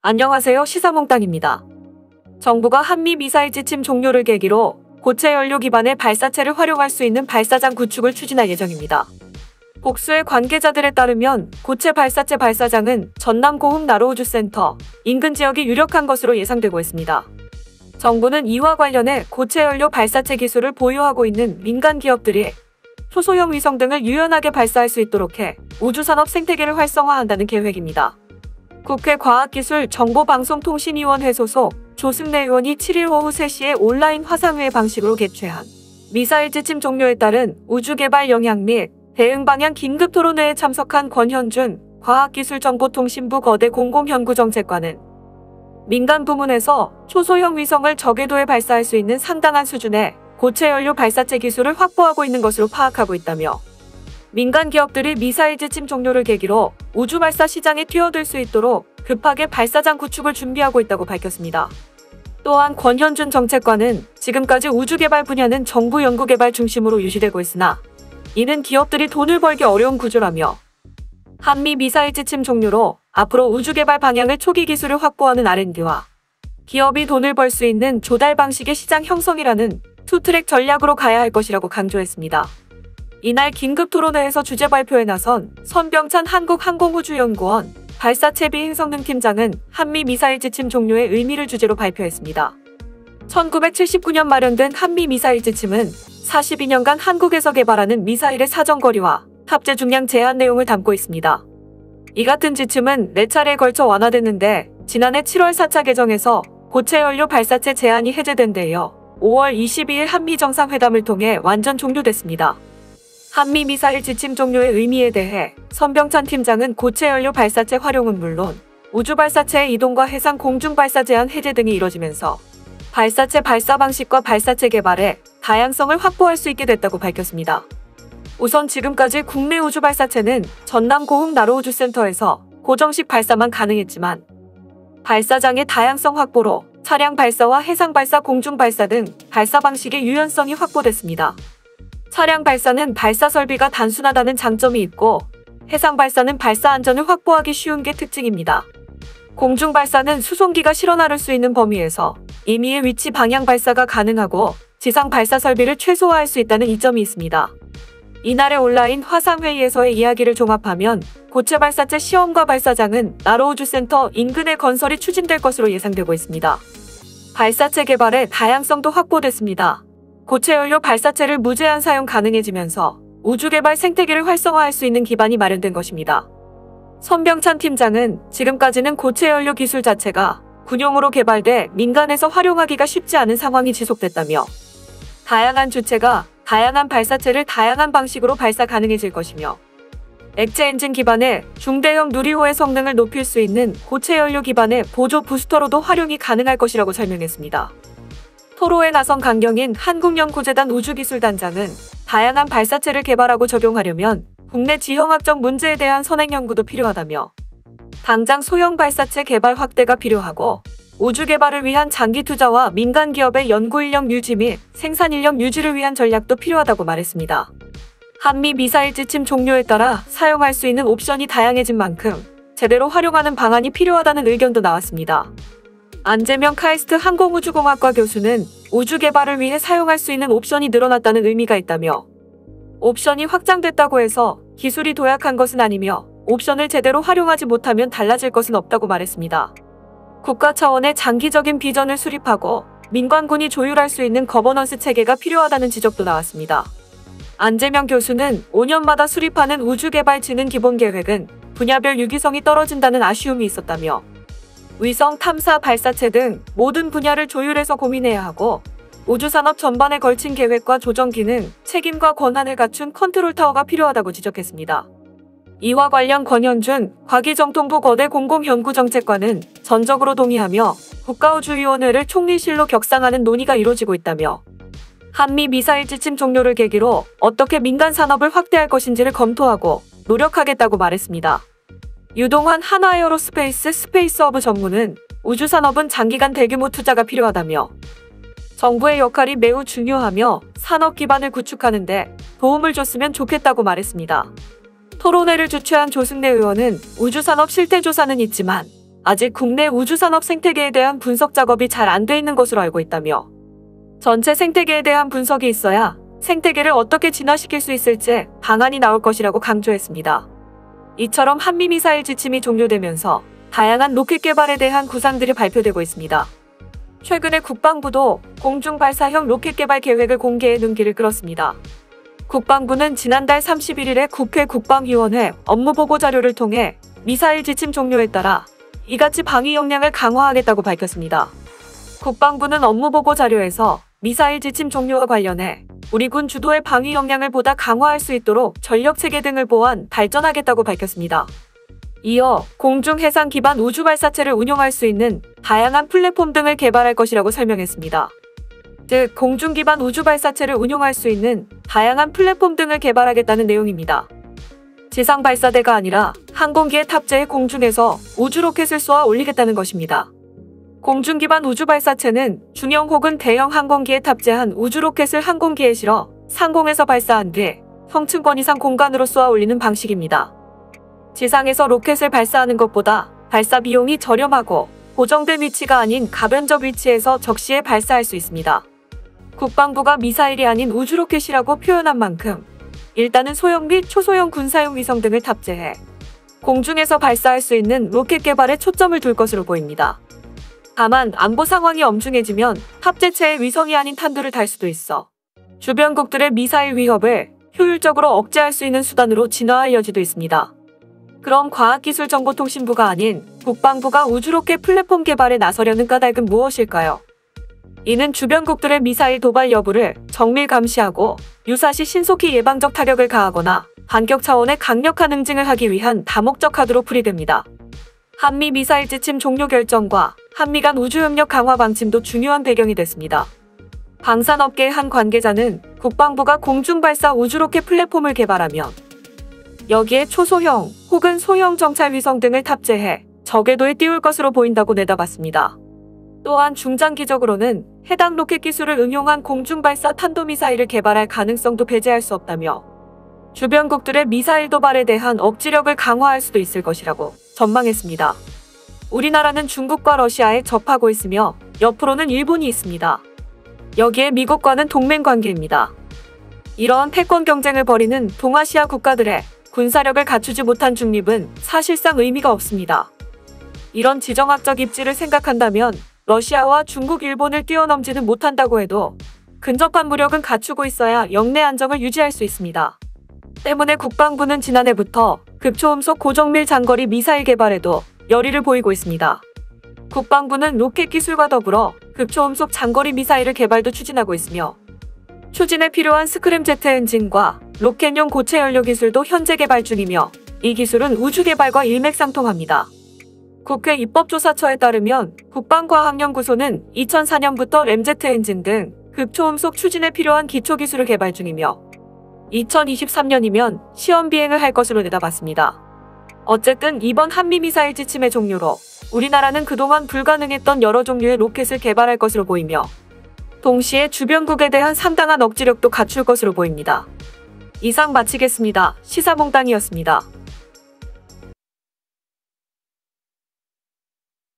안녕하세요. 시사몽땅입니다. 정부가 한미 미사일 지침 종료를 계기로 고체 연료 기반의 발사체를 활용할 수 있는 발사장 구축을 추진할 예정입니다. 복수의 관계자들에 따르면 고체 발사체 발사장은 전남 고흥 나로우주센터 인근 지역이 유력한 것으로 예상되고 있습니다. 정부는 이와 관련해 고체 연료 발사체 기술을 보유하고 있는 민간 기업들이 초소형 위성 등을 유연하게 발사할 수 있도록 해 우주산업 생태계를 활성화한다는 계획입니다. 국회 과학기술정보방송통신위원회 소속 조승래 의원이 7일 오후 3시에 온라인 화상회의 방식으로 개최한 미사일 지침 종료에 따른 우주개발 영향 및 대응 방향 긴급 토론회에 참석한 권현준 과학기술정보통신부 거대 공공연구정책관은 민간 부문에서 초소형 위성을 저궤도에 발사할 수 있는 상당한 수준의 고체 연료 발사체 기술을 확보하고 있는 것으로 파악하고 있다며 민간 기업들이 미사일 지침 종료를 계기로 우주 발사 시장에 뛰어들 수 있도록 급하게 발사장 구축을 준비하고 있다고 밝혔습니다. 또한 권현준 정책관은 지금까지 우주 개발 분야는 정부 연구개발 중심으로 유지되고 있으나 이는 기업들이 돈을 벌기 어려운 구조라며 한미 미사일 지침 종료로 앞으로 우주 개발 방향을 초기 기술을 확보하는 R&D와 기업이 돈을 벌 수 있는 조달 방식의 시장 형성이라는 투트랙 전략으로 가야 할 것이라고 강조했습니다. 이날 긴급 토론회에서 주제 발표에 나선 선병찬 한국항공우주연구원 발사체비 행성능 팀장은 한미 미사일 지침 종료의 의미를 주제로 발표했습니다. 1979년 마련된 한미 미사일 지침은 42년간 한국에서 개발하는 미사일의 사정거리와 탑재 중량 제한 내용을 담고 있습니다. 이 같은 지침은 4차례에 걸쳐 완화됐는데 지난해 7월 4차 개정에서 고체 연료 발사체 제한이 해제된 데 이어 5월 22일 한미 정상회담을 통해 완전 종료됐습니다. 한미 미사일 지침 종료의 의미에 대해 선병찬 팀장은 고체 연료 발사체 활용은 물론 우주 발사체의 이동과 해상 공중 발사 제한 해제 등이 이뤄지면서 발사체 발사 방식과 발사체 개발에 다양성을 확보할 수 있게 됐다고 밝혔습니다. 우선 지금까지 국내 우주 발사체는 전남 고흥 나로우주센터에서 고정식 발사만 가능했지만 발사장의 다양성 확보로 차량 발사와 해상 발사, 공중 발사 등 발사 방식의 유연성이 확보됐습니다. 차량 발사는 발사 설비가 단순하다는 장점이 있고 해상 발사는 발사 안전을 확보하기 쉬운 게 특징입니다. 공중 발사는 수송기가 실어 나를 수 있는 범위에서 임의의 위치 방향 발사가 가능하고 지상 발사 설비를 최소화할 수 있다는 이점이 있습니다. 이날의 온라인 화상회의에서의 이야기를 종합하면 고체 발사체 시험과 발사장은 나로우주센터 인근의 건설이 추진될 것으로 예상되고 있습니다. 발사체 개발의 다양성도 확보됐습니다. 고체 연료 발사체를 무제한 사용 가능해지면서 우주 개발 생태계를 활성화할 수 있는 기반이 마련된 것입니다. 선병찬 팀장은 지금까지는 고체 연료 기술 자체가 군용으로 개발돼 민간에서 활용하기가 쉽지 않은 상황이 지속됐다며 다양한 주체가 다양한 발사체를 다양한 방식으로 발사 가능해질 것이며 액체 엔진 기반의 중대형 누리호의 성능을 높일 수 있는 고체 연료 기반의 보조 부스터로도 활용이 가능할 것이라고 설명했습니다. 토로에 나선 강경인 한국연구재단 우주기술단장은 다양한 발사체를 개발하고 적용하려면 국내 지형학적 문제에 대한 선행 연구도 필요하다며 당장 소형 발사체 개발 확대가 필요하고 우주 개발을 위한 장기 투자와 민간 기업의 연구 인력 유지 및 생산 인력 유지를 위한 전략도 필요하다고 말했습니다. 한미 미사일 지침 종료에 따라 사용할 수 있는 옵션이 다양해진 만큼 제대로 활용하는 방안이 필요하다는 의견도 나왔습니다. 안재명 카이스트 항공우주공학과 교수는 우주 개발을 위해 사용할 수 있는 옵션이 늘어났다는 의미가 있다며 옵션이 확장됐다고 해서 기술이 도약한 것은 아니며 옵션을 제대로 활용하지 못하면 달라질 것은 없다고 말했습니다. 국가 차원의 장기적인 비전을 수립하고 민관군이 조율할 수 있는 거버넌스 체계가 필요하다는 지적도 나왔습니다. 안재명 교수는 5년마다 수립하는 우주개발진흥 기본계획은 분야별 유기성이 떨어진다는 아쉬움이 있었다며 위성 탐사 발사체 등 모든 분야를 조율해서 고민해야 하고 우주산업 전반에 걸친 계획과 조정 기능, 책임과 권한을 갖춘 컨트롤 타워가 필요하다고 지적했습니다. 이와 관련 권현준 과기정통부 거대 공공연구정책관은 전적으로 동의하며 국가우주위원회를 총리실로 격상하는 논의가 이뤄지고 있다며 한미 미사일 지침 종료를 계기로 어떻게 민간 산업을 확대할 것인지를 검토하고 노력하겠다고 말했습니다. 유동환 한화에어로스페이스 스페이스허브 전무는 우주산업은 장기간 대규모 투자가 필요하다며 정부의 역할이 매우 중요하며 산업 기반을 구축하는 데 도움을 줬으면 좋겠다고 말했습니다. 토론회를 주최한 조승래 의원은 우주산업 실태조사는 있지만 아직 국내 우주산업 생태계에 대한 분석 작업이 잘 안 돼 있는 것으로 알고 있다며 전체 생태계에 대한 분석이 있어야 생태계를 어떻게 진화시킬 수 있을지 방안이 나올 것이라고 강조했습니다. 이처럼 한미미사일 지침이 종료되면서 다양한 로켓 개발에 대한 구상들이 발표되고 있습니다. 최근에 국방부도 공중발사형 로켓 개발 계획을 공개해 눈길을 끌었습니다. 국방부는 지난달 31일에 국회 국방위원회 업무보고 자료를 통해 미사일 지침 종료에 따라 이같이 방위 역량을 강화하겠다고 밝혔습니다. 국방부는 업무보고 자료에서 미사일 지침 종료와 관련해 우리 군 주도의 방위 역량을 보다 강화할 수 있도록 전력체계 등을 보완, 발전하겠다고 밝혔습니다. 이어 공중 해상 기반 우주 발사체를 운용할 수 있는 다양한 플랫폼 등을 개발할 것이라고 설명했습니다. 즉, 공중 기반 우주 발사체를 운용할 수 있는 다양한 플랫폼 등을 개발하겠다는 내용입니다. 지상 발사대가 아니라 항공기에 탑재해 공중에서 우주 로켓을 쏘아 올리겠다는 것입니다. 공중 기반 우주 발사체는 중형 혹은 대형 항공기에 탑재한 우주 로켓을 항공기에 실어 상공에서 발사한 뒤 형층권 이상 공간으로 쏘아 올리는 방식입니다. 지상에서 로켓을 발사하는 것보다 발사 비용이 저렴하고 고정된 위치가 아닌 가변적 위치에서 적시에 발사할 수 있습니다. 국방부가 미사일이 아닌 우주 로켓이라고 표현한 만큼 일단은 소형 및 초소형 군사용 위성 등을 탑재해 공중에서 발사할 수 있는 로켓 개발에 초점을 둘 것으로 보입니다. 다만 안보 상황이 엄중해지면 탑재체의 위성이 아닌 탄두를 달 수도 있어 주변국들의 미사일 위협을 효율적으로 억제할 수 있는 수단으로 진화할 여지도 있습니다. 그럼 과학기술정보통신부가 아닌 국방부가 우주로켓 플랫폼 개발에 나서려는 까닭은 무엇일까요? 이는 주변국들의 미사일 도발 여부를 정밀 감시하고 유사시 신속히 예방적 타격을 가하거나 반격 차원의 강력한 응징을 하기 위한 다목적 카드로 풀이됩니다. 한미 미사일 지침 종료 결정과 한미 간 우주협력 강화 방침도 중요한 배경이 됐습니다. 방산업계의 한 관계자는 국방부가 공중발사 우주로켓 플랫폼을 개발하면 여기에 초소형 혹은 소형 정찰 위성 등을 탑재해 저궤도에 띄울 것으로 보인다고 내다봤습니다. 또한 중장기적으로는 해당 로켓 기술을 응용한 공중발사 탄도미사일을 개발할 가능성도 배제할 수 없다며 주변국들의 미사일 도발에 대한 억지력을 강화할 수도 있을 것이라고 전망했습니다. 우리나라는 중국과 러시아에 접하고 있으며 옆으로는 일본이 있습니다. 여기에 미국과는 동맹 관계입니다. 이러한 패권 경쟁을 벌이는 동아시아 국가들의 군사력을 갖추지 못한 중립은 사실상 의미가 없습니다. 이런 지정학적 입지를 생각한다면 러시아와 중국, 일본을 뛰어넘지는 못한다고 해도 근접한 무력은 갖추고 있어야 영내 안정을 유지할 수 있습니다. 때문에 국방부는 지난해부터 극초음속 고정밀 장거리 미사일 개발에도 열의를 보이고 있습니다. 국방부는 로켓 기술과 더불어 극초음속 장거리 미사일을 개발도 추진하고 있으며 추진에 필요한 스크램제트 엔진과 로켓용 고체 연료 기술도 현재 개발 중이며 이 기술은 우주 개발과 일맥상통합니다. 국회 입법조사처에 따르면 국방과학연구소는 2004년부터 램제트 엔진 등 극초음속 추진에 필요한 기초기술을 개발 중이며 2023년이면 시험 비행을 할 것으로 내다봤습니다. 어쨌든 이번 한미미사일 지침의 종료로 우리나라는 그동안 불가능했던 여러 종류의 로켓을 개발할 것으로 보이며 동시에 주변국에 대한 상당한 억지력도 갖출 것으로 보입니다. 이상 마치겠습니다. 시사몽땅이었습니다.